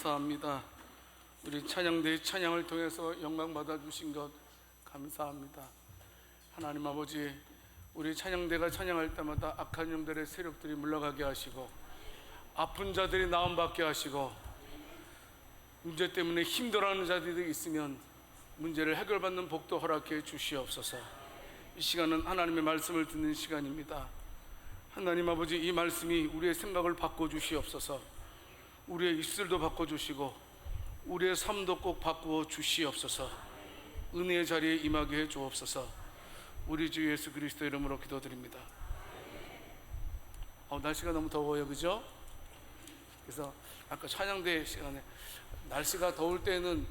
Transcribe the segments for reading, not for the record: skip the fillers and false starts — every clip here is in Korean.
감사합니다. 우리 찬양대의 찬양을 통해서 영광 받아주신 것 감사합니다. 하나님 아버지, 우리 찬양대가 찬양할 때마다 악한 영들의 세력들이 물러가게 하시고, 아픈 자들이 나음받게 하시고, 문제 때문에 힘들어하는 자들이 있으면 문제를 해결받는 복도 허락해 주시옵소서. 이 시간은 하나님의 말씀을 듣는 시간입니다. 하나님 아버지, 이 말씀이 우리의 생각을 바꿔주시옵소서. 우리의 입술도 바꿔주시고 우리의 삶도 꼭 바꾸어 주시옵소서. 은혜의 자리에 임하게 해 주옵소서. 우리 주 예수 그리스도 이름으로 기도드립니다. 날씨가 너무 더워요, 그죠? 그래서 아까 찬양대 시간에 날씨가 더울 때는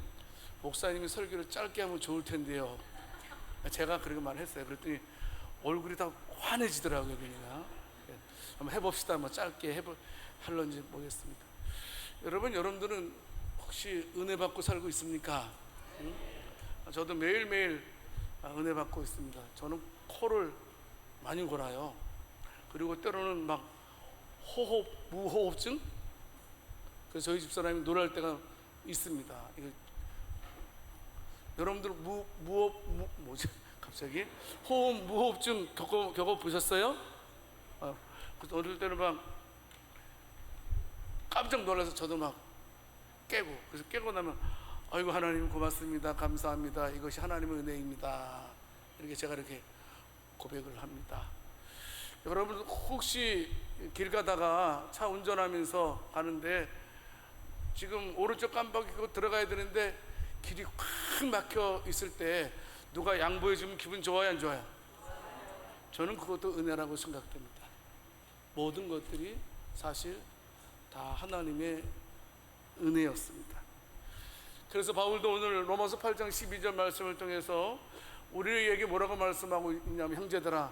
목사님이 설교를 짧게 하면 좋을 텐데요, 제가 그렇게 말했어요. 그랬더니 얼굴이 다 환해지더라고요. 그냥 한번 해봅시다. 뭐 짧게 할런지 모르겠습니다. 여러분들은 혹시 은혜 받고 살고 있습니까? 응? 저도 매일매일 은혜 받고 있습니다. 저는 코를 많이 골아요. 그리고 때로는 막 무호흡증? 그래서 저희 집사람이 놀랄 때가 있습니다. 여러분들 갑자기 무호흡증 겪어보셨어요? 그래서 어릴 때는 막 깜짝 놀라서 저도 막 그래서 깨고 나면 아이고 하나님 고맙습니다, 감사합니다, 이것이 하나님의 은혜입니다, 이렇게 제가 이렇게 고백을 합니다. 여러분 혹시 길 가다가 차 운전하면서 가는데 지금 오른쪽 깜빡이고 들어가야 되는데 길이 꽉 막혀 있을 때 누가 양보해 주면 기분 좋아요, 안 좋아요? 저는 그것도 은혜라고 생각됩니다. 모든 것들이 사실 다 하나님의 은혜였습니다. 그래서 바울도 오늘 로마서 8장 12절 말씀을 통해서 우리에게 뭐라고 말씀하고 있냐면, 형제들아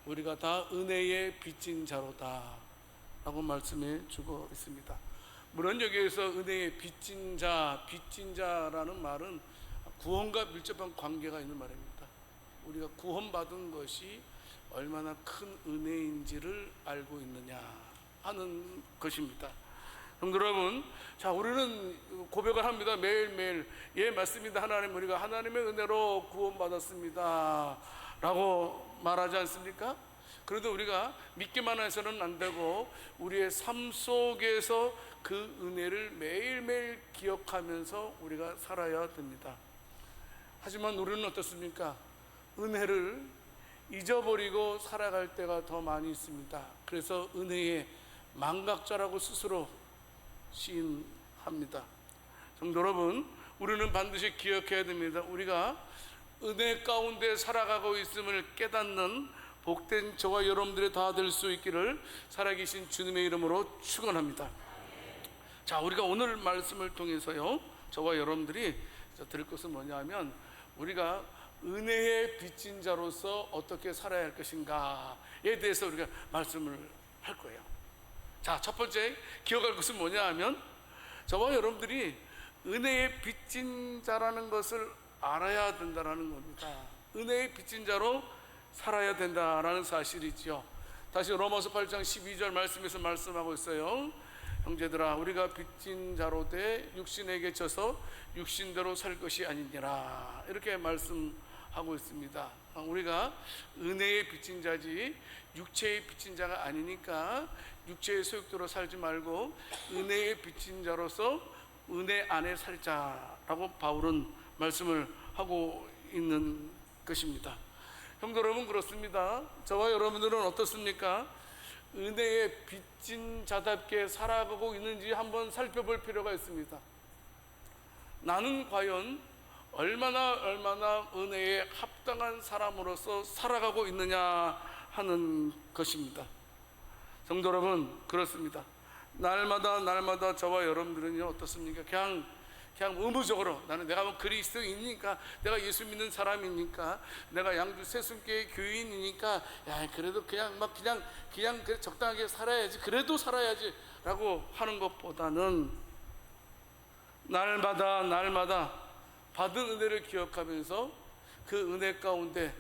우리가 다 은혜의 빚진 자로다 라고 말씀해 주고 있습니다. 물론 여기에서 은혜의 빚진 자라는 말은 구원과 밀접한 관계가 있는 말입니다. 우리가 구원받은 것이 얼마나 큰 은혜인지를 알고 있느냐 하는 것입니다. 성도 여러분, 자, 우리는 고백을 합니다. 매일매일. 예, 맞습니다. 하나님, 우리가 하나님의 은혜로 구원받았습니다 라고 말하지 않습니까? 그래도 우리가 믿기만 해서는 안 되고 우리의 삶 속에서 그 은혜를 매일매일 기억하면서 우리가 살아야 됩니다. 하지만 우리는 어떻습니까? 은혜를 잊어버리고 살아갈 때가 더 많이 있습니다. 그래서 은혜의 망각자라고 스스로 시인합니다. 성도 여러분, 우리는 반드시 기억해야 됩니다. 우리가 은혜 가운데 살아가고 있음을 깨닫는 복된 저와 여러분들이 다 될 수 있기를 살아계신 주님의 이름으로 축원합니다. 자, 우리가 오늘 말씀을 통해서요, 저와 여러분들이 들을 것은 뭐냐면, 우리가 은혜의 빚진 자로서 어떻게 살아야 할 것인가에 대해서 우리가 말씀을 할 거예요. 자, 첫 번째 기억할 것은 뭐냐 하면, 저와 여러분들이 은혜의 빚진 자라는 것을 알아야 된다는 겁니다. 은혜의 빚진 자로 살아야 된다라는 사실이지요. 다시 로마서 8장 12절 말씀에서 말씀하고 있어요. 형제들아 우리가 빚진 자로 돼 육신에게 져서 육신대로 살 것이 아니니라, 이렇게 말씀하고 있습니다. 우리가 은혜의 빚진 자지 육체의 빚진 자가 아니니까 육체의 소욕대로 살지 말고 은혜의 빚진 자로서 은혜 안에 살자라고 바울은 말씀을 하고 있는 것입니다. 형도 여러분, 그렇습니다. 저와 여러분들은 어떻습니까? 은혜의 빚진 자답게 살아가고 있는지 한번 살펴볼 필요가 있습니다. 나는 과연 얼마나 은혜에 합당한 사람으로서 살아가고 있느냐 하는 것입니다. 성도 여러분, 그렇습니다. 날마다 저와 여러분들은요, 어떻습니까? 그냥 의무적으로 나는 내가 뭐 그리스도인이니까, 내가 예수 믿는 사람이니까, 내가 양주 새순교회 교인이니까, 야 그래도 그냥 적당하게 살아야지, 그래도 살아야지 라고 하는 것보다는 날마다 받은 은혜를 기억하면서 그 은혜 가운데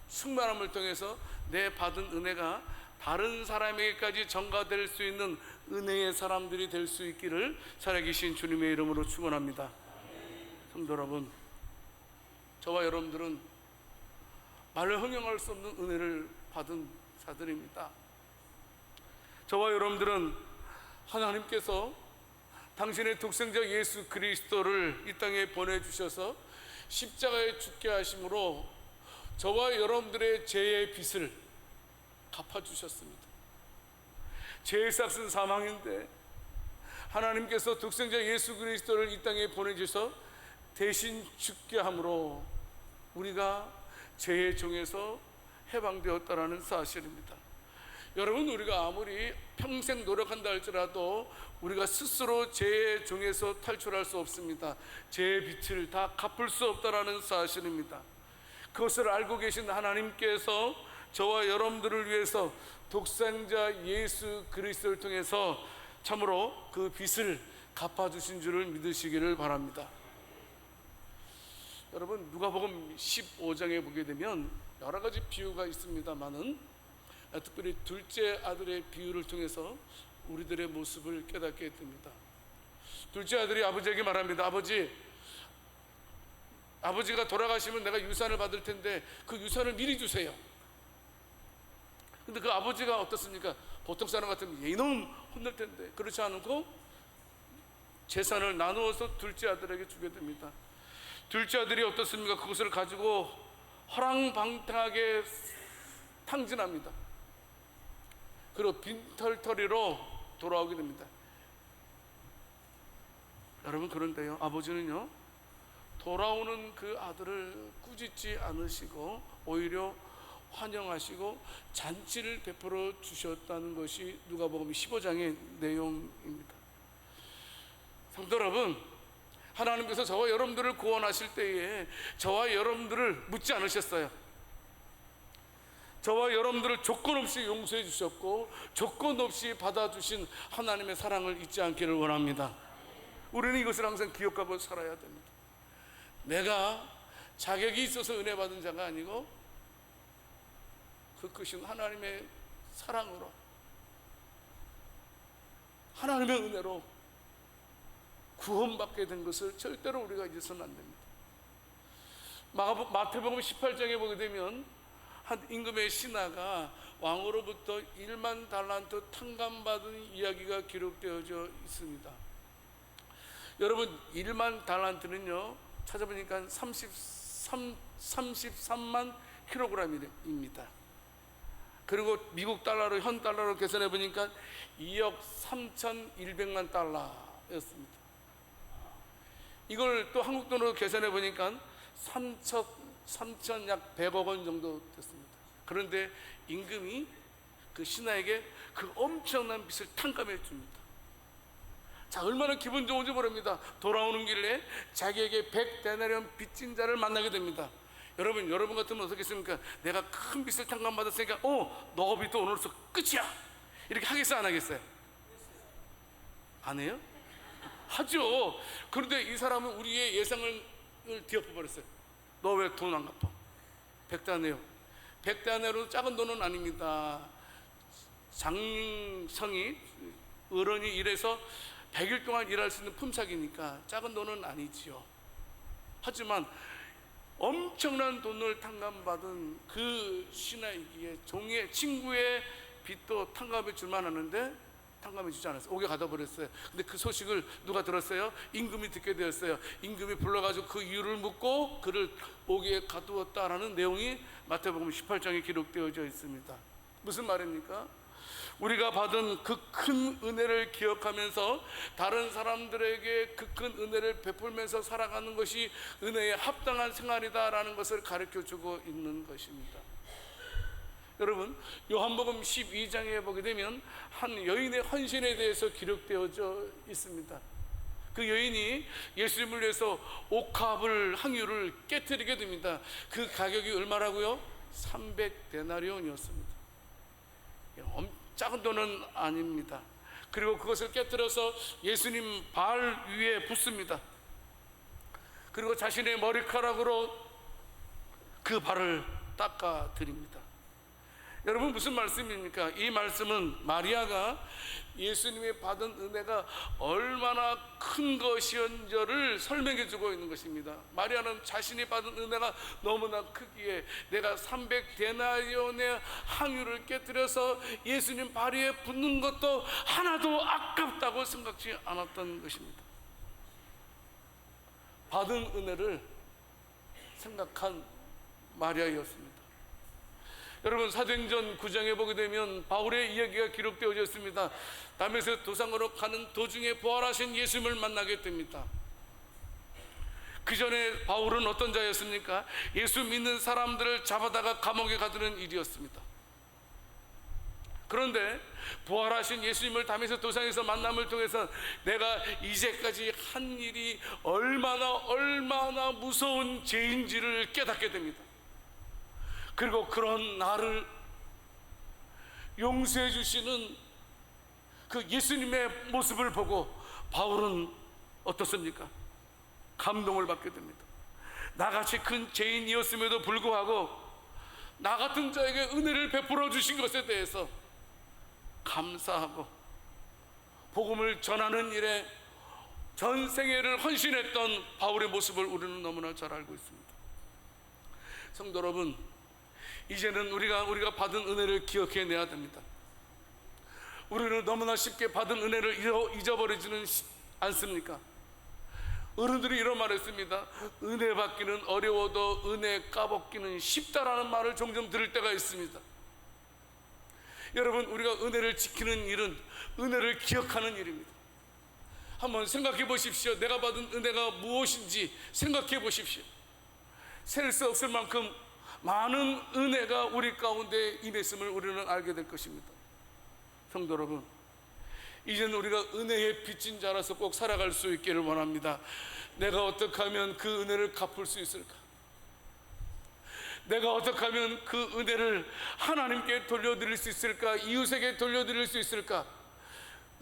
충만함을 통해서 내 받은 은혜가 다른 사람에게까지 전가될 수 있는 은혜의 사람들이 될 수 있기를 살아계신 주님의 이름으로 축원합니다. 성도 여러분, 저와 여러분들은 말로 형용할 수 없는 은혜를 받은 자들입니다. 저와 여러분들은 하나님께서 당신의 독생자 예수 그리스도를 이 땅에 보내주셔서 십자가에 죽게 하심으로 저와 여러분들의 죄의 빚을 갚아주셨습니다. 죄의 삭은 사망인데 하나님께서 독생자 예수 그리스도를 이 땅에 보내주셔서 대신 죽게 함으로 우리가 죄의 종에서 해방되었다라는 사실입니다. 여러분, 우리가 아무리 평생 노력한다 할지라도 우리가 스스로 죄의 종에서 탈출할 수 없습니다. 죄의 빚을 다 갚을 수 없다라는 사실입니다. 그것을 알고 계신 하나님께서 저와 여러분들을 위해서 독생자 예수 그리스도를 통해서 참으로 그 빚을 갚아주신 줄을 믿으시기를 바랍니다. 여러분, 누가복음 15장에 보게 되면 여러 가지 비유가 있습니다만은 특별히 둘째 아들의 비유를 통해서 우리들의 모습을 깨닫게 됩니다. 둘째 아들이 아버지에게 말합니다. 아버지가 돌아가시면 내가 유산을 받을 텐데 그 유산을 미리 주세요. 근데 그 아버지가 어떻습니까? 보통 사람 같으면 이놈 혼낼 텐데 그렇지 않고 재산을 나누어서 둘째 아들에게 주게 됩니다. 둘째 아들이 어떻습니까? 그것을 가지고 허랑방탕하게 탕진합니다. 그리고 빈털터리로 돌아오게 됩니다. 여러분, 그런데요, 아버지는요 돌아오는 그 아들을 꾸짖지 않으시고 오히려 환영하시고 잔치를 베풀어 주셨다는 것이 누가복음 15장의 내용입니다. 성도 여러분, 하나님께서 저와 여러분들을 구원하실 때에 저와 여러분들을 묻지 않으셨어요. 저와 여러분들을 조건 없이 용서해 주셨고 조건 없이 받아주신 하나님의 사랑을 잊지 않기를 원합니다. 우리는 이것을 항상 기억하고 살아야 됩니다. 내가 자격이 있어서 은혜 받은 자가 아니고 그 크신 하나님의 사랑으로, 하나님의 은혜로 구원받게 된 것을 절대로 우리가 잊어서는 안 됩니다. 마태복음 18장에 보게 되면 한 임금의 신하가 왕으로부터 1만 달란트 탕감받은 이야기가 기록되어져 있습니다. 여러분, 1만 달란트는요 찾아보니까 33만 킬로그램입니다. 그리고 미국 달러로, 현 달러로 계산해 보니까 2억 3,100만 달러였습니다. 이걸 또 한국 돈으로 계산해 보니까 3천 약 100억 원 정도 됐습니다. 그런데 임금이 그 신하에게 그 엄청난 빚을 탕감해 줍니다. 자, 얼마나 기분 좋은지 모릅니다. 돌아오는 길에 자기에게 100데나리온 빚진 자를 만나게 됩니다. 여러분 같으면 어떻겠습니까? 내가 큰 빚을 탕감받았으니까 너 빚도 오늘부터 끝이야 이렇게 하겠어요, 안 하겠어요? 안 해요? 하죠. 그런데 이 사람은 우리의 예상을 뒤엎어버렸어요. 너 왜 돈 안 갚아? 100데나리온. 100데나리온은 작은 돈은 아닙니다. 장성이 어른이 일해서 100일 동안 일할 수 있는 품삯이니까 작은 돈은 아니지요. 하지만 엄청난 돈을 탕감받은 그 신하이기에 종의 친구의 빚도 탕감해 줄만 하는데 탕감해 주지 않았어요. 옥에 가둬 버렸어요. 근데 그 소식을 누가 들었어요? 임금이 듣게 되었어요. 임금이 불러가지고 그 이유를 묻고 그를 옥에 가두었다라는 내용이 마태복음 18장에 기록되어져 있습니다. 무슨 말입니까? 우리가 받은 그 큰 은혜를 기억하면서 다른 사람들에게 그 큰 은혜를 베풀면서 살아가는 것이 은혜에 합당한 생활이다라는 것을 가르쳐주고 있는 것입니다. 여러분, 요한복음 12장에 보게 되면 한 여인의 헌신에 대해서 기록되어져 있습니다. 그 여인이 예수님을 위해서 옥합을, 항유를 깨뜨리게 됩니다. 그 가격이 얼마라고요? 300데나리온이었습니다. 작은 돈은 아닙니다. 그리고 그것을 깨뜨려서 예수님 발 위에 붓습니다. 그리고 자신의 머리카락으로 그 발을 닦아 드립니다. 여러분 무슨 말씀입니까? 이 말씀은 마리아가 예수님이 받은 은혜가 얼마나 큰 것이었는지를 설명해 주고 있는 것입니다. 마리아는 자신이 받은 은혜가 너무나 크기에 내가 300데나리온의 항유를 깨뜨려서 예수님 발 위에 붓는 것도 하나도 아깝다고 생각지 않았던 것입니다. 받은 은혜를 생각한 마리아였습니다. 여러분 사도행전 9장에 보게 되면 바울의 이야기가 기록되어져 있습니다. 다메섹 도상으로 가는 도중에 부활하신 예수님을 만나게 됩니다. 그 전에 바울은 어떤 자였습니까? 예수 믿는 사람들을 잡아다가 감옥에 가두는 일이었습니다. 그런데 부활하신 예수님을 다메섹 도상에서 만남을 통해서 내가 이제까지 한 일이 얼마나 무서운 죄인지를 깨닫게 됩니다. 그리고 그런 나를 용서해 주시는 그 예수님의 모습을 보고 바울은 어떻습니까? 감동을 받게 됩니다. 나같이 큰 죄인이었음에도 불구하고 나 같은 자에게 은혜를 베풀어 주신 것에 대해서 감사하고 복음을 전하는 일에 전 생애를 헌신했던 바울의 모습을 우리는 너무나 잘 알고 있습니다. 성도 여러분, 이제는 우리가 받은 은혜를 기억해내야 됩니다. 우리는 너무나 쉽게 받은 은혜를 잊어버리지는 않습니까? 어른들이 이런 말을 했습니다. 은혜 받기는 어려워도 은혜 까먹기는 쉽다라는 말을 종종 들을 때가 있습니다. 여러분, 우리가 은혜를 지키는 일은 은혜를 기억하는 일입니다. 한번 생각해 보십시오. 내가 받은 은혜가 무엇인지 생각해 보십시오. 셀 수 없을 만큼 많은 은혜가 우리 가운데 임했음을 우리는 알게 될 것입니다. 성도 여러분, 이제는 우리가 은혜의 빚진 자라서 꼭 살아갈 수 있기를 원합니다. 내가 어떻게 하면 그 은혜를 갚을 수 있을까? 내가 어떻게 하면 그 은혜를 하나님께 돌려드릴 수 있을까? 이웃에게 돌려드릴 수 있을까?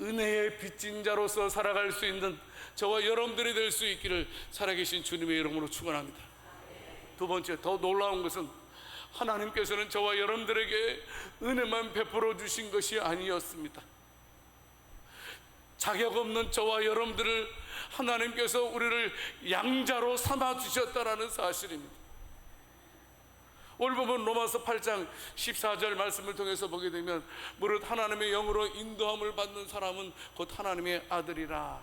은혜의 빚진 자로서 살아갈 수 있는 저와 여러분들이 될 수 있기를 살아계신 주님의 이름으로 축원합니다. 두 번째, 더 놀라운 것은 하나님께서는 저와 여러분들에게 은혜만 베풀어 주신 것이 아니었습니다. 자격 없는 저와 여러분들을 하나님께서 우리를 양자로 삼아 주셨다라는 사실입니다. 오늘 보면 로마서 8장 14절 말씀을 통해서 보게 되면 무릇 하나님의 영으로 인도함을 받는 사람은 곧 하나님의 아들이라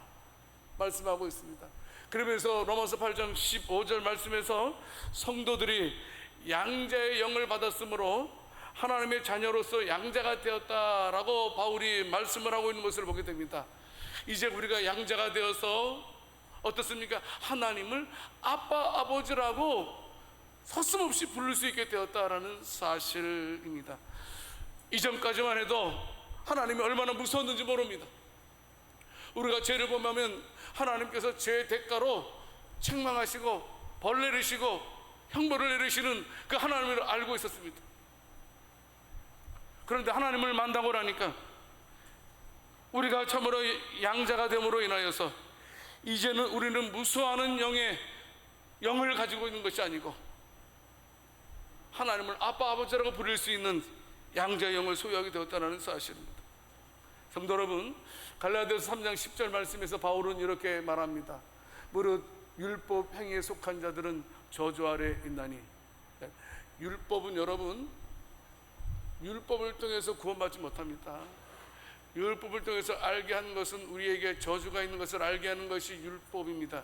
말씀하고 있습니다. 그러면서 로마서 8장 15절 말씀에서 성도들이 양자의 영을 받았으므로 하나님의 자녀로서 양자가 되었다라고 바울이 말씀을 하고 있는 것을 보게 됩니다. 이제 우리가 양자가 되어서 어떻습니까? 하나님을 아빠 아버지라고 서슴없이 부를 수 있게 되었다라는 사실입니다. 이전까지만 해도 하나님이 얼마나 무서웠는지 모릅니다. 우리가 죄를 범하면 하나님께서 죄의 대가로 책망하시고 벌 내리시고 형벌을 내리시는 그 하나님을 알고 있었습니다. 그런데 하나님을 만나고 나니까 우리가 참으로 양자가 됨으로 인하여서 이제는 우리는 무수하는 영을 가지고 있는 것이 아니고 하나님을 아빠 아버지라고 부를 수 있는 양자의 영을 소유하게 되었다는 사실입니다. 성도 여러분, 갈라디아서 3장 10절 말씀에서 바울은 이렇게 말합니다. 무릇 율법 행위에 속한 자들은 저주 아래 있나니. 율법은 여러분, 율법을 통해서 구원받지 못합니다. 율법을 통해서 알게 하는 것은 우리에게 저주가 있는 것을 알게 하는 것이 율법입니다.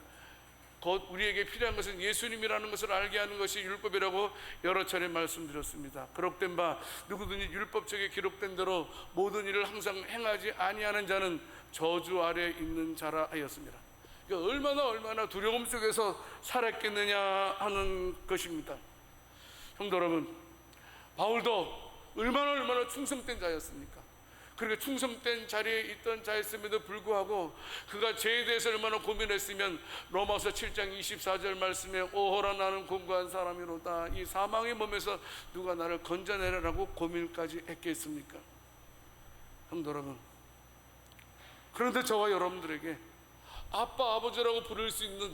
곧 우리에게 필요한 것은 예수님이라는 것을 알게 하는 것이 율법이라고 여러 차례 말씀드렸습니다. 기록된 바 누구든지 율법책에 기록된 대로 모든 일을 항상 행하지 아니하는 자는 저주 아래 있는 자라 하였습니다. 그러니까 얼마나 두려움 속에서 살았겠느냐 하는 것입니다. 성도 여러분, 바울도 얼마나 충성된 자였습니까? 그렇게 충성된 자리에 있던 자였음에도 불구하고 그가 죄에 대해서 얼마나 고민했으면 로마서 7장 24절 말씀에 오호라 나는 공고한 사람이로다 이 사망의 몸에서 누가 나를 건져내라라고 고민까지 했겠습니까? 성도 여러분, 그런데 저와 여러분들에게 아빠 아버지라고 부를 수 있는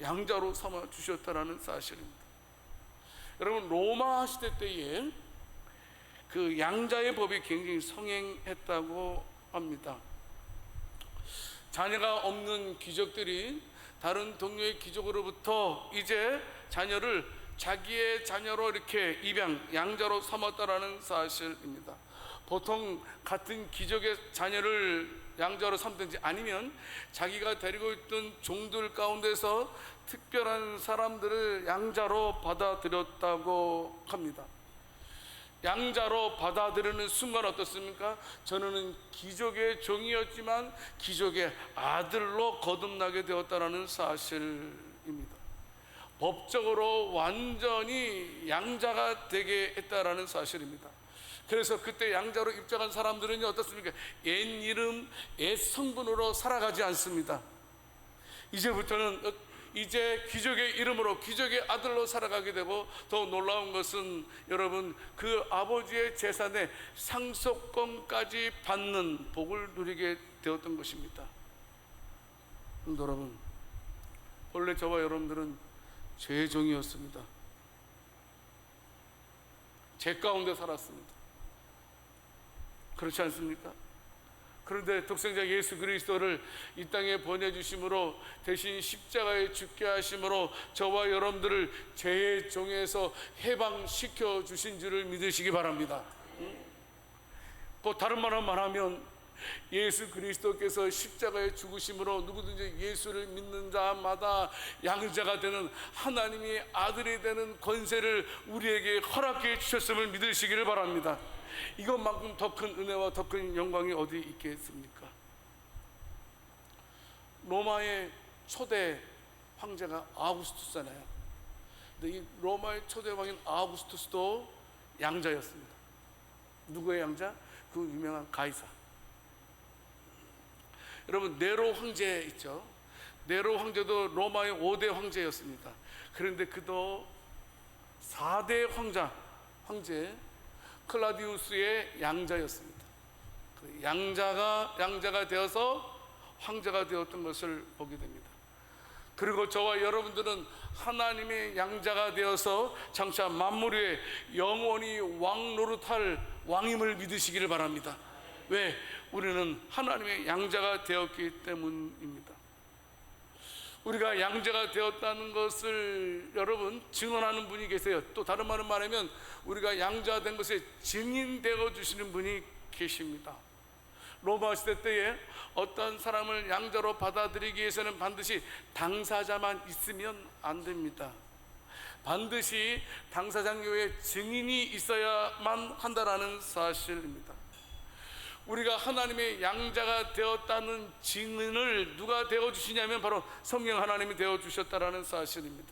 양자로 삼아 주셨다라는 사실입니다. 여러분, 로마 시대 때에 그 양자의 법이 굉장히 성행했다고 합니다. 자녀가 없는 귀족들이 다른 동료의 귀족으로부터 이제 자녀를 자기의 자녀로 이렇게 입양, 양자로 삼았다라는 사실입니다. 보통 같은 귀족의 자녀를 양자로 삼든지 아니면 자기가 데리고 있던 종들 가운데서 특별한 사람들을 양자로 받아들였다고 합니다. 양자로 받아들이는 순간 어떻습니까? 저는 귀족의 종이었지만 귀족의 아들로 거듭나게 되었다는 사실입니다. 법적으로 완전히 양자가 되게 했다라는 사실입니다. 그래서 그때 양자로 입장한 사람들은 어떻습니까? 옛 이름, 옛 성분으로 살아가지 않습니다. 이제부터는 이제 귀족의 이름으로 귀족의 아들로 살아가게 되고, 더 놀라운 것은 여러분 그 아버지의 재산의 상속권까지 받는 복을 누리게 되었던 것입니다. 여러분, 본래 저와 여러분들은 죄의 종이었습니다. 죄 가운데 살았습니다. 그렇지 않습니까? 그런데 독생자 예수 그리스도를 이 땅에 보내주심으로, 대신 십자가에 죽게 하심으로 저와 여러분들을 죄의 종에서 해방시켜 주신 줄을 믿으시기 바랍니다. 또 다른 말로 말하면 예수 그리스도께서 십자가에 죽으심으로 누구든지 예수를 믿는 자마다 양자가 되는 하나님의 아들이 되는 권세를 우리에게 허락해 주셨음을 믿으시기를 바랍니다. 이것만큼 더 큰 은혜와 더 큰 영광이 어디 있겠습니까? 로마의 초대 황제가 아우구스투스잖아요. 근데 이 로마의 초대 왕인 아우구스투스도 양자였습니다. 누구의 양자? 그 유명한 가이사. 여러분, 네로 황제 있죠? 네로 황제도 로마의 5대 황제였습니다. 그런데 그도 4대 황제 클라디우스의 양자였습니다. 그 양자가 되어서 황제가 되었던 것을 보게 됩니다. 그리고 저와 여러분들은 하나님의 양자가 되어서 장차 만물 위에 영원히 왕 노릇할 왕임을 믿으시기를 바랍니다. 왜? 우리는 하나님의 양자가 되었기 때문입니다. 우리가 양자가 되었다는 것을 여러분 증언하는 분이 계세요. 또 다른 말은 말하면 우리가 양자가 된 것에 증인되어 주시는 분이 계십니다. 로마 시대 때에 어떤 사람을 양자로 받아들이기 위해서는 반드시 당사자만 있으면 안 됩니다. 반드시 당사자의 증인이 있어야만 한다라는 사실입니다. 우리가 하나님의 양자가 되었다는 증인을 누가 되어주시냐면 바로 성령 하나님이 되어주셨다라는 사실입니다.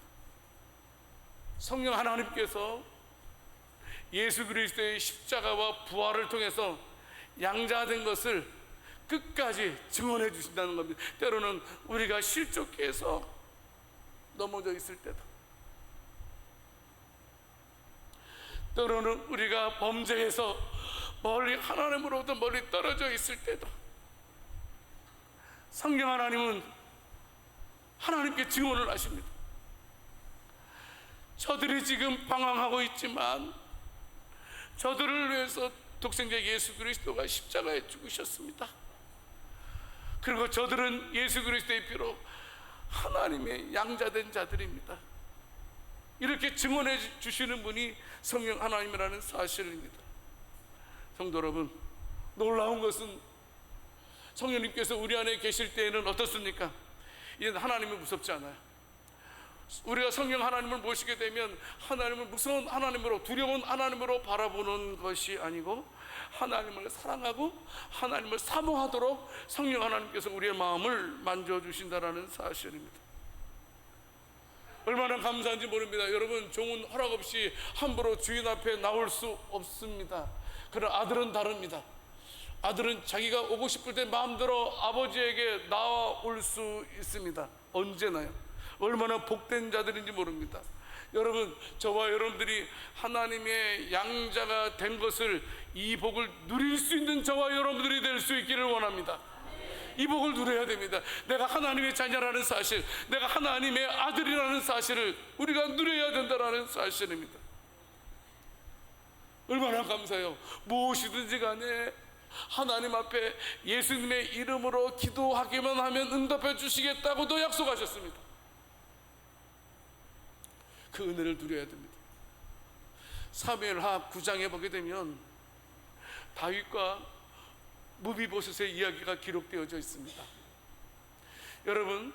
성령 하나님께서 예수 그리스도의 십자가와 부활을 통해서 양자된 것을 끝까지 증언해 주신다는 겁니다. 때로는 우리가 실족해서 넘어져 있을 때도, 때로는 우리가 범죄해서 멀리 하나님으로부터 멀리 떨어져 있을 때도 성령 하나님은 하나님께 증언을 하십니다. 저들이 지금 방황하고 있지만 저들을 위해서 독생자 예수 그리스도가 십자가에 죽으셨습니다. 그리고 저들은 예수 그리스도의 피로 하나님의 양자된 자들입니다. 이렇게 증언해 주시는 분이 성령 하나님이라는 사실입니다. 성도 여러분, 놀라운 것은 성령님께서 우리 안에 계실 때에는 어떻습니까? 이제 하나님은 무섭지 않아요. 우리가 성령 하나님을 모시게 되면 하나님을 무서운 하나님으로, 두려운 하나님으로 바라보는 것이 아니고 하나님을 사랑하고 하나님을 사모하도록 성령 하나님께서 우리의 마음을 만져주신다라는 사실입니다. 얼마나 감사한지 모릅니다. 여러분, 종은 허락 없이 함부로 주인 앞에 나올 수 없습니다. 그러나 아들은 다릅니다. 아들은 자기가 오고 싶을 때 마음대로 아버지에게 나올 수 있습니다. 언제나요. 얼마나 복된 자들인지 모릅니다. 여러분, 저와 여러분들이 하나님의 양자가 된 것을, 이 복을 누릴 수 있는 저와 여러분들이 될 수 있기를 원합니다. 이 복을 누려야 됩니다. 내가 하나님의 자녀라는 사실, 내가 하나님의 아들이라는 사실을 우리가 누려야 된다는 사실입니다. 얼마나 감사해요. 무엇이든지 간에 하나님 앞에 예수님의 이름으로 기도하기만 하면 응답해 주시겠다고도 약속하셨습니다. 그 은혜를 누려야 됩니다. 사무엘하 9장에 보게 되면 다윗과 무비보셋의 이야기가 기록되어져 있습니다. 여러분,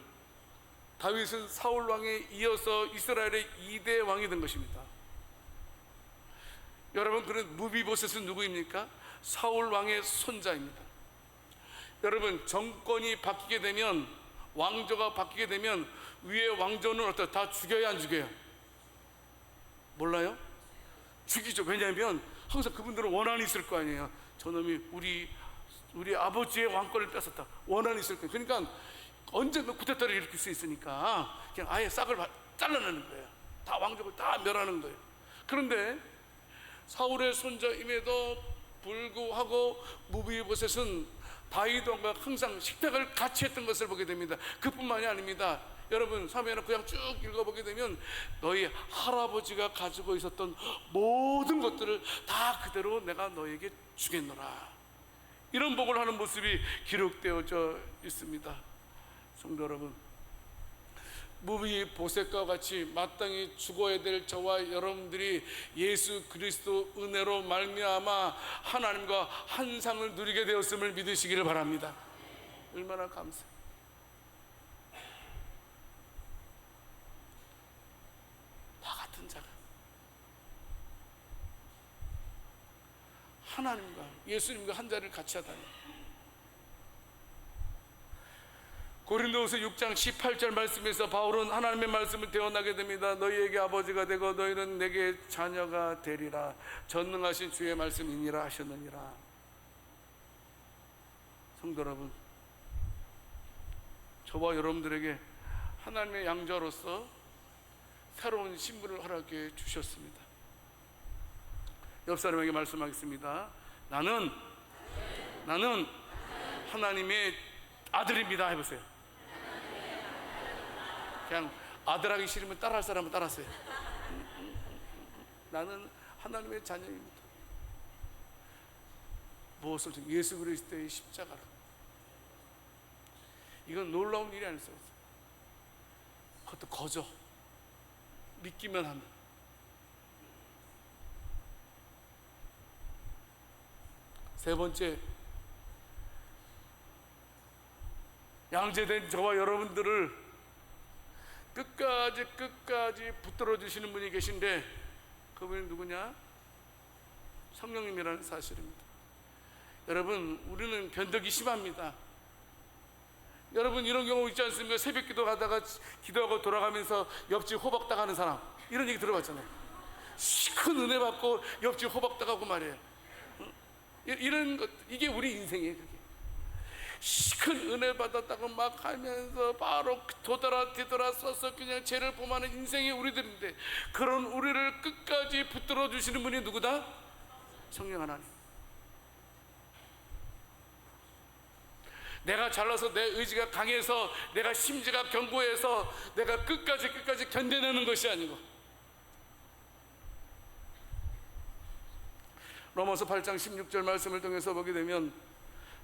다윗은 사울 왕에 이어서 이스라엘의 2대 왕이 된 것입니다. 여러분, 그런 무비보셋은 누구입니까? 사울 왕의 손자입니다. 여러분, 정권이 바뀌게 되면, 왕조가 바뀌게 되면 위의 왕조는 어떠? 다 죽여야 안 죽여요? 몰라요? 죽이죠. 왜냐하면 항상 그분들은 원한이 있을 거 아니에요. 저놈이 우리 아버지의 왕권을 뺏었다. 원한이 있을 거예요. 그러니까 언제든 쿠데타를 일으킬 수 있으니까 그냥 아예 싹을 잘라내는 거예요. 다 왕족을 다 멸하는 거예요. 그런데 사울의 손자임에도 불구하고 무비보셋은 다윗 왕과 항상 식탁을 같이 했던 것을 보게 됩니다. 그뿐만이 아닙니다. 여러분, 사무엘하 그냥 쭉 읽어보게 되면 너희 할아버지가 가지고 있었던 모든 것들을 다 그대로 내가 너에게 주겠노라, 이런 복을 하는 모습이 기록되어져 있습니다. 성도 여러분, 무비보셋과 같이 마땅히 죽어야 될 저와 여러분들이 예수 그리스도 은혜로 말미암아 하나님과 한 상을 누리게 되었음을 믿으시기를 바랍니다. 얼마나 감사해요. 나 같은 자가 하나님과 예수님과 한 자리를 같이 하다니. 고린도후서 6장 18절 말씀에서 바울은 하나님의 말씀을 대언하게 됩니다. 너희에게 아버지가 되고 너희는 내게 자녀가 되리라. 전능하신 주의 말씀이니라 하셨느니라. 성도 여러분, 저와 여러분들에게 하나님의 양자로서 새로운 신분을 허락해 주셨습니다. 옆 사람에게 말씀하겠습니다. 나는 하나님의 아들입니다. 해보세요. 그냥 아들하기 싫으면 따라할 사람은 따라하세요. 나는 하나님의 자녀입니다. 무엇을? 예수 그리스도의 십자가로. 이건 놀라운 일이 아니었어요. 그것도 거저 믿기만 하면. 세 번째, 양제된 저와 여러분들을 끝까지 붙들어 주시는 분이 계신데, 그분이 누구냐? 성령님이라는 사실입니다. 여러분, 우리는 변덕이 심합니다. 여러분, 이런 경우 있지 않습니까? 새벽 기도 가다가 기도하고 돌아가면서 옆집 호박당하는 사람, 이런 얘기 들어봤잖아요. 큰 은혜 받고 옆집 호박당하고 말이에요. 이런 것, 이게 우리 인생이에요. 그게 큰 은혜 받았다고 막 하면서 바로 뒤돌아 써서 그냥 죄를 범하는 인생이 우리들인데, 그런 우리를 끝까지 붙들어 주시는 분이 누구다? 성령 하나님. 내가 잘나서 내 의지가 강해서 내가 심지가 견고해서 내가 끝까지 견뎌내는 것이 아니고, 로마서 8장 16절 말씀을 통해서 보게 되면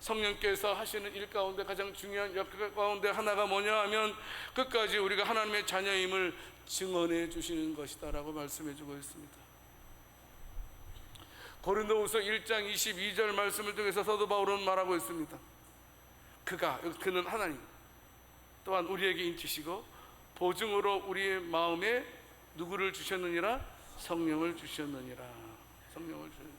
성령께서 하시는 일 가운데 가장 중요한 역 가운데 하나가 뭐냐 하면 끝까지 우리가 하나님의 자녀임을 증언해 주시는 것이다 라고 말씀해 주고 있습니다. 고린도후서 1장 22절 말씀을 통해서 사도 바울은 말하고 있습니다. 그는 하나님 또한 우리에게 인치시고 보증으로 우리의 마음에 누구를 주셨느니라? 성령을 주셨느니라. 성령을 주셨느니라.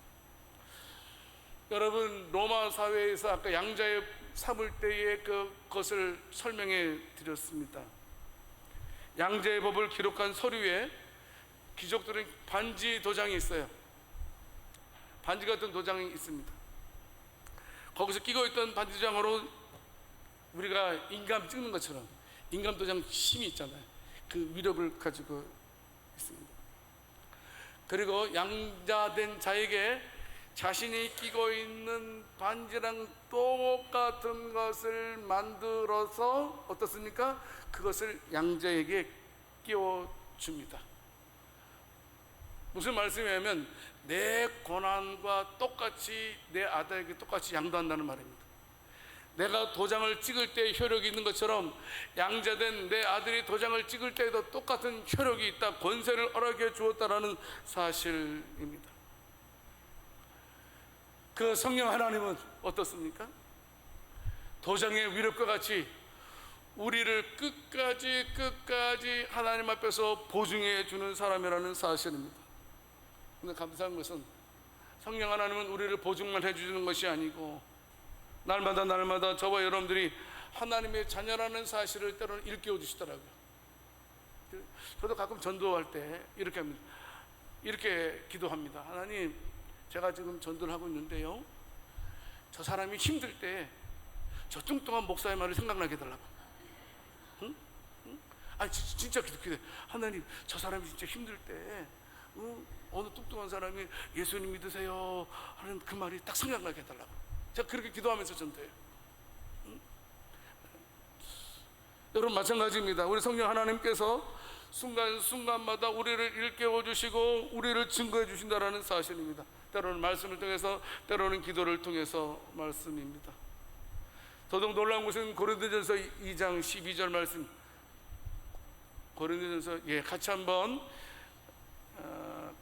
여러분, 로마 사회에서 아까 양자의 삼을 때의 그것을 설명해 드렸습니다. 양자의 법을 기록한 서류에 귀족들은 반지 도장이 있어요. 반지 같은 도장이 있습니다. 거기서 끼고 있던 반지 도장으로 우리가 인감 찍는 것처럼 인감 도장 힘이 있잖아요. 그 위력을 가지고 있습니다. 그리고 양자된 자에게 자신이 끼고 있는 반지랑 똑같은 것을 만들어서 어떻습니까? 그것을 양자에게 끼워줍니다. 무슨 말씀이냐면 내 고난과 똑같이 내 아들에게 똑같이 양도한다는 말입니다. 내가 도장을 찍을 때 효력이 있는 것처럼 양자된 내 아들이 도장을 찍을 때에도 똑같은 효력이 있다, 권세를 허락해 주었다라는 사실입니다. 그 성령 하나님은 어떻습니까? 도장의 위력과 같이 우리를 끝까지 하나님 앞에서 보증해 주는 사람이라는 사실입니다. 근데 감사한 것은 성령 하나님은 우리를 보증만 해주는 것이 아니고 날마다 저와 여러분들이 하나님의 자녀라는 사실을 때로는 일깨워 주시더라고요. 저도 가끔 전도할 때 이렇게 합니다. 이렇게 기도합니다. 하나님, 제가 지금 전도를 하고 있는데요, 저 사람이 힘들 때 저 뚱뚱한 목사의 말을 생각나게 해달라고. 응? 아니 진짜 기도해. 하나님, 저 사람이 진짜 힘들 때 어느 뚱뚱한 사람이 예수님 믿으세요 하는 그 말이 딱 생각나게 해달라고. 제가 그렇게 기도하면서 전도해요. 여러분 마찬가지입니다. 우리 성령 하나님께서 순간순간마다 우리를 일깨워 주시고 우리를 증거해 주신다라는 사실입니다. 때로는 말씀을 통해서, 때로는 기도를 통해서 말씀입니다. 더더욱 놀라운 것은 고린도전서 2장 12절 말씀, 고린도전서 같이 한번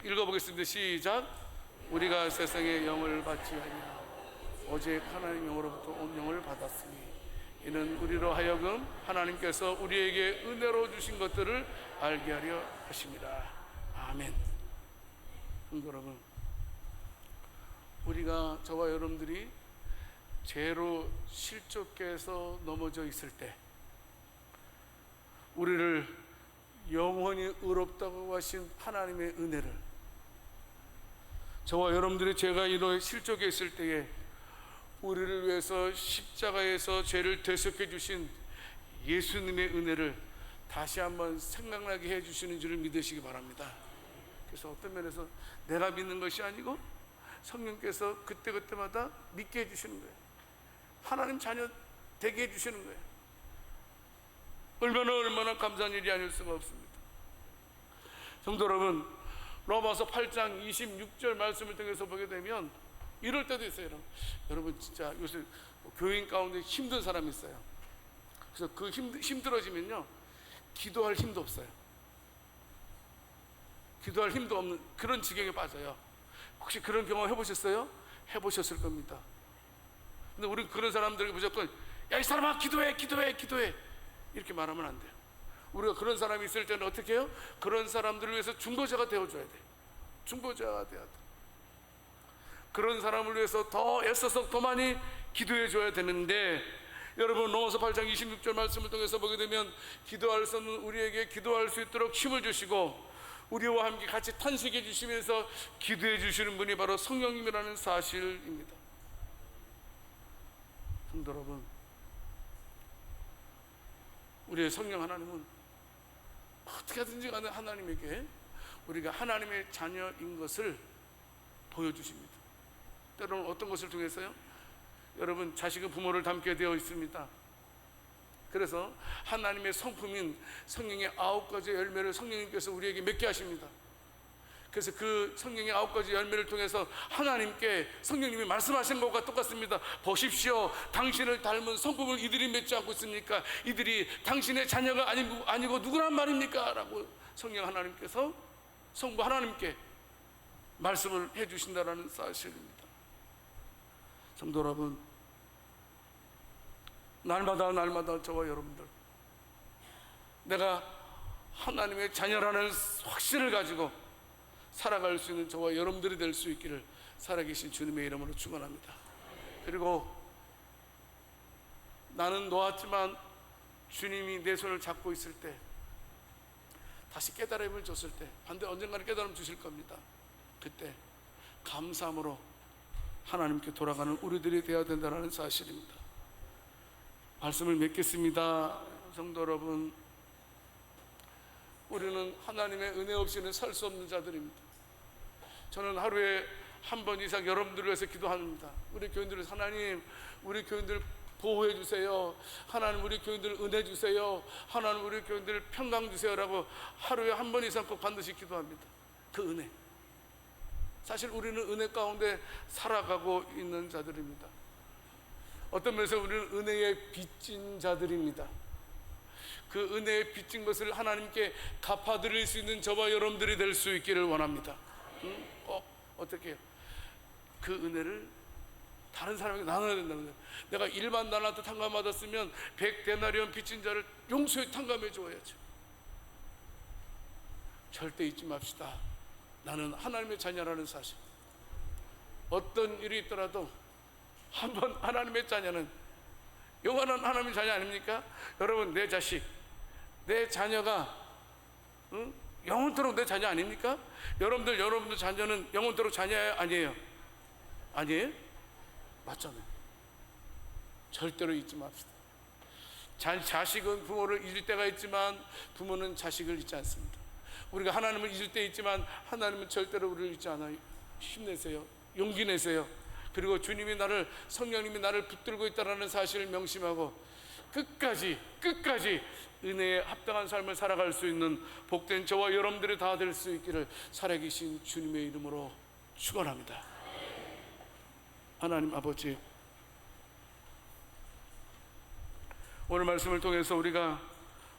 읽어보겠습니다. 시작. 우리가 세상의 영을 받지 아니하고 오직 하나님 영으로부터 온 영을 받았으니 이는 우리로 하여금 하나님께서 우리에게 은혜로 주신 것들을 알게 하려 하심이라. 아멘. 여러분, 우리가, 저와 여러분들이 죄로 실족해서 넘어져 있을 때 우리를 영원히 의롭다고 하신 하나님의 은혜를, 저와 여러분들의 죄가 이로 실족해 있을 때에 우리를 위해서 십자가에서 죄를 대속해 주신 예수님의 은혜를 다시 한번 생각나게 해 주시는 줄을 믿으시기 바랍니다. 그래서 어떤 면에서 내가 믿는 것이 아니고 성령께서 그때마다 믿게 해 주시는 거예요. 하나님 자녀 되게 해 주시는 거예요. 얼마나 감사한 일이 아닐 수가 없습니다. 성도 여러분, 로마서 8장 26절 말씀을 통해서 보게 되면 이럴 때도 있어요. 여러분 진짜 요새 교인 가운데 힘든 사람이 있어요. 그래서 그 힘들어지면요, 기도할 힘도 없어요. 기도할 힘도 없는 그런 지경에 빠져요. 혹시 그런 경험 해보셨어요? 해보셨을 겁니다. 근데 우리 그런 사람들에게 무조건 야, 이 사람아, 기도해 이렇게 말하면 안 돼요. 우리가 그런 사람이 있을 때는 어떻게 해요? 그런 사람들을 위해서 중보자가 되어줘야 돼요. 중보자가 돼야 돼요. 그런 사람을 위해서 더 애써서 더 많이 기도해 줘야 되는데, 여러분 로마서 8장 26절 말씀을 통해서 보게 되면 기도할 수 없는 우리에게 기도할 수 있도록 힘을 주시고 우리와 함께 같이 탄식해 주시면서 기도해 주시는 분이 바로 성령님이라는 사실입니다. 성도 여러분, 우리의 성령 하나님은 어떻게 하든지 간에 하나님에게 우리가 하나님의 자녀인 것을 보여주십니다. 때로는 어떤 것을 통해서요? 여러분, 자식은 부모를 닮게 되어 있습니다. 그래서 하나님의 성품인 성령의 9가지 열매를 성령님께서 우리에게 맺게 하십니다. 그래서 그 성령의 9가지 열매를 통해서 하나님께 성령님이 말씀하신 것과 똑같습니다. 보십시오, 당신을 닮은 성품을 이들이 맺지 않고 있으니까 이들이 당신의 자녀가 아니고 누구란 말입니까? 라고 성령 하나님께서 성부 하나님께 말씀을 해주신다는 사실입니다. 성도 여러분, 날마다 저와 여러분들, 내가 하나님의 자녀라는 확신을 가지고 살아갈 수 있는 저와 여러분들이 될 수 있기를 살아계신 주님의 이름으로 축원합니다. 그리고 나는 놓았지만 주님이 내 손을 잡고 있을 때, 다시 깨달음을 줬을 때, 반대 언젠가는 깨달음 주실 겁니다. 그때 감사함으로 하나님께 돌아가는 우리들이 되어야 된다는 사실입니다. 말씀을 맺겠습니다. 성도 여러분, 우리는 하나님의 은혜 없이는 살 수 없는 자들입니다. 저는 하루에 한 번 이상 여러분들을 위해서 기도합니다. 우리 교인들을, 하나님 우리 교인들 보호해 주세요. 하나님 우리 교인들 은혜 주세요. 하나님 우리 교인들 평강 주세요 라고 하루에 한 번 이상 꼭 반드시 기도합니다. 그 은혜, 사실 우리는 은혜 가운데 살아가고 있는 자들입니다. 어떤 면에서 우리는 은혜에 빚진 자들입니다. 그 은혜에 빚진 것을 하나님께 갚아드릴 수 있는 저와 여러분들이 될 수 있기를 원합니다. 어떻게 해요? 그 은혜를 다른 사람에게 나눠야 된다는 거예요. 내가 1만 달란트 탕감받았으면 100데나리온 빚진 자를 용서에 탕감해 줘야죠. 절대 잊지 맙시다. 나는 하나님의 자녀라는 사실. 어떤 일이 있더라도 한번 하나님의 자녀는 영원한 하나님의 자녀 아닙니까? 여러분, 내 자식, 내 자녀가 영원토록 내 자녀 아닙니까? 여러분들 자녀는 영원토록 자녀예요? 아니에요? 아니에요? 맞잖아요. 절대로 잊지 맙시다. 자식은 부모를 잊을 때가 있지만 부모는 자식을 잊지 않습니다. 우리가 하나님을 잊을 때 있지만 하나님은 절대로 우리를 잊지 않아요. 힘내세요. 용기 내세요. 그리고 성령님이 나를 붙들고 있다는 사실을 명심하고 끝까지 은혜에 합당한 삶을 살아갈 수 있는 복된 저와 여러분들이 다 될 수 있기를 살아계신 주님의 이름으로 축원합니다. 하나님 아버지, 오늘 말씀을 통해서 우리가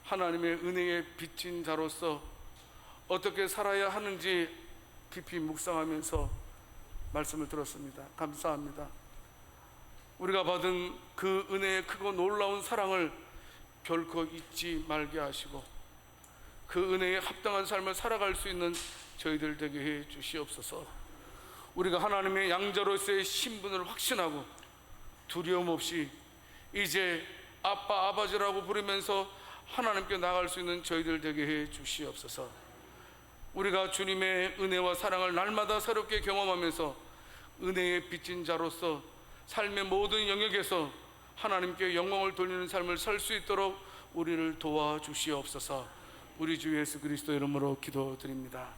하나님의 은혜에 빚진 자로서 어떻게 살아야 하는지 깊이 묵상하면서 말씀을 들었습니다. 감사합니다. 우리가 받은 그 은혜의 크고 놀라운 사랑을 결코 잊지 말게 하시고 그 은혜에 합당한 삶을 살아갈 수 있는 저희들 되게 해 주시옵소서. 우리가 하나님의 양자로서의 신분을 확신하고 두려움 없이 이제 아빠 아버지라고 부르면서 하나님께 나갈 수 있는 저희들 되게 해 주시옵소서. 우리가 주님의 은혜와 사랑을 날마다 새롭게 경험하면서 은혜에 빚진 자로서 삶의 모든 영역에서 하나님께 영광을 돌리는 삶을 살 수 있도록 우리를 도와주시옵소서. 우리 주 예수 그리스도 이름으로 기도드립니다.